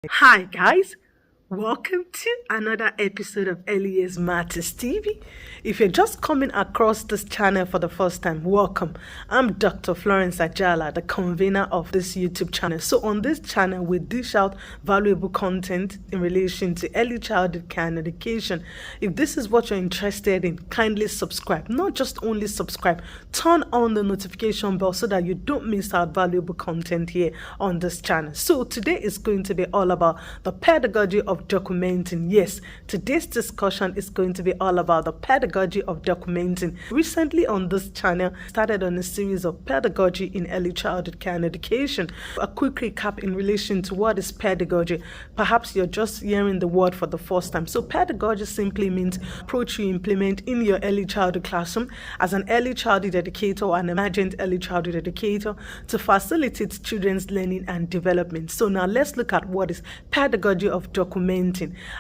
Hi guys, welcome to another episode of Early Years Matters TV. If you're just coming across this channel for the first time, welcome. I'm Dr. Florence Ajala, the convener of this YouTube channel. So on this channel, we dish out valuable content in relation to early childhood care and education. If this is what you're interested in, kindly subscribe. Not just only subscribe, turn on the notification bell so that you don't miss out valuable content here on this channel. So today is going to be all about the pedagogy of documenting. Yes, today's discussion is going to be all about the pedagogy of documenting. Recently on this channel, started on a series of pedagogy in early childhood care and education. A quick recap in relation to what is pedagogy. Perhaps you're just hearing the word for the first time. So pedagogy simply means approach you implement in your early childhood classroom as an early childhood educator or an emergent early childhood educator to facilitate children's learning and development. So now let's look at what is pedagogy of documenting.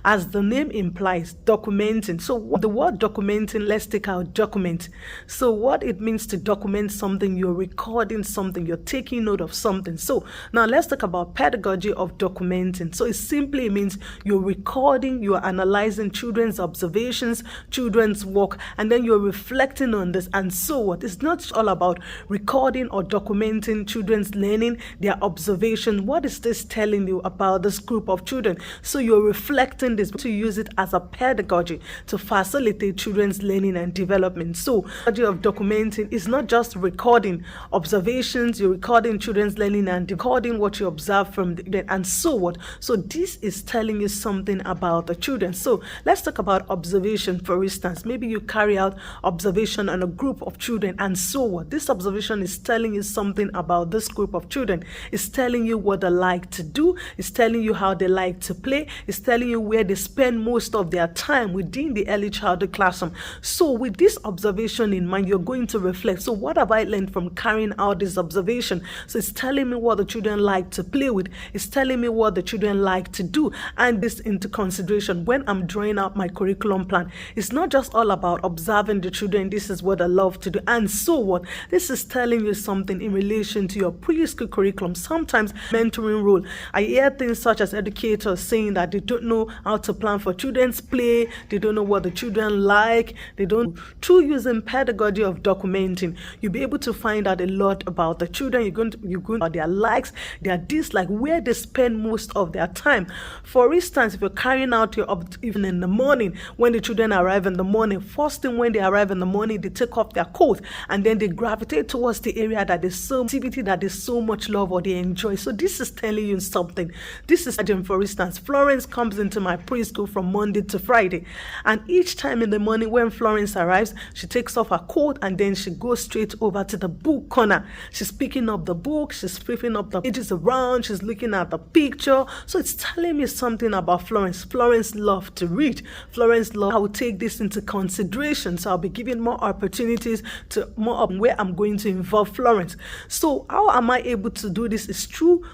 As the name implies, documenting. So the word documenting, let's take out document. So what it means to document something, you're recording something, you're taking note of something. So now let's talk about pedagogy of documenting. So it simply means you're recording, you're analyzing children's observations, children's work, and then you're reflecting on this. And so what? It's not just all about recording or documenting children's learning, their observation. What is this telling you about this group of children? So you're reflecting this to use it as a pedagogy to facilitate children's learning and development. So pedagogy of documenting is not just recording observations, you're recording children's learning and recording what you observe from the and so what. So this is telling you something about the children. So let's talk about observation. For instance, maybe you carry out observation on a group of children and so what. This observation is telling you something about this group of children. It's telling you what they like to do. It's telling you how they like to play. It's telling you where they spend most of their time within the early childhood classroom. So with this observation in mind, you're going to reflect. So what have I learned from carrying out this observation? So it's telling me what the children like to play with. It's telling me what the children like to do. And this into consideration when I'm drawing out my curriculum plan. It's not just all about observing the children. This is what I love to do. And so what? This is telling you something in relation to your preschool curriculum. Sometimes mentoring role. I hear things such as educators saying that they don't know how to plan for children's play, they don't know what the children like, they don't. Through using pedagogy of documenting, you'll be able to find out a lot about the children. You're going to about their likes, their dislikes, where they spend most of their time. For instance, if you're carrying out your even in the morning, when the children arrive in the morning, first thing when they arrive in the morning, they take off their coat and then they gravitate towards the area that is so activity that they so much love or they enjoy. So this is telling you something. This is, for instance, Florence comes into my preschool from Monday to Friday, and each time in the morning when Florence arrives, she takes off her coat and then she goes straight over to the book corner. She's picking up the book, she's flipping up the pages around, she's looking at the picture. So it's telling me something about Florence. Florence loves to read. Florence loves. I will take this into consideration, so I'll be giving more opportunities to more of where I'm going to involve Florence. So how am I able to do this? Is through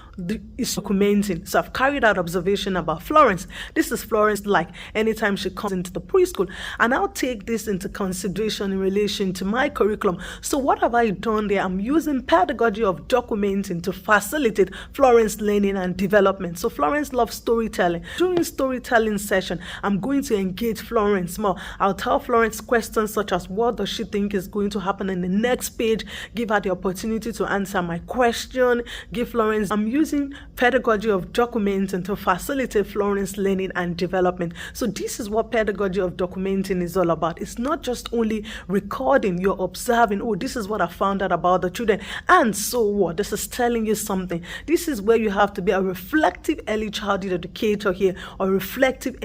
is documenting. So I've carried out observation about Florence. This is Florence like anytime she comes into the preschool, and I'll take this into consideration in relation to my curriculum. So what have I done there? I'm using pedagogy of documenting to facilitate Florence learning and development. So Florence loves storytelling. During storytelling session, I'm going to engage Florence more. I'll tell Florence questions such as what does she think is going to happen in the next page, give her the opportunity to answer my question, give Florence. I'm using pedagogy of documenting to facilitate Florence learning and development. So this is what pedagogy of documenting is all about. It's not just only recording, you're observing, oh, this is what I found out about the children, and so what? This is telling you something. This is where you have to be a reflective early childhood educator here, or reflective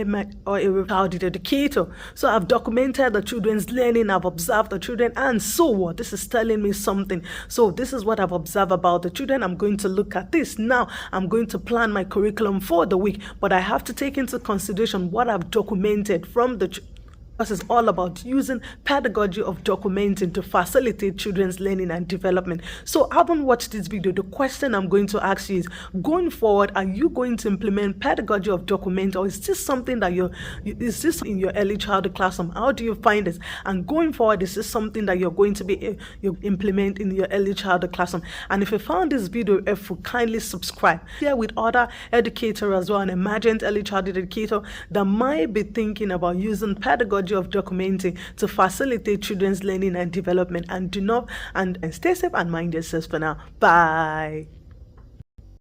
or a childhood educator. So I've documented the children's learning, I've observed the children, and so what? This is telling me something. So this is what I've observed about the children. I'm going to look at this. Now I'm going to plan my curriculum for the week, but I have to take into consideration what I've documented from the This is all about using pedagogy of documenting to facilitate children's learning and development. So having watched this video, the question I'm going to ask you is, going forward, are you going to implement pedagogy of documenting, or is this something that is this in your early childhood classroom? How do you find this? And going forward, is this something that you're going to be you implement in your early childhood classroom? And if you found this video helpful, kindly subscribe. Share with other educators as well, an emergent early childhood educator that might be thinking about using pedagogy of documenting to facilitate children's learning and development. And stay safe and mind yourselves for now. Bye.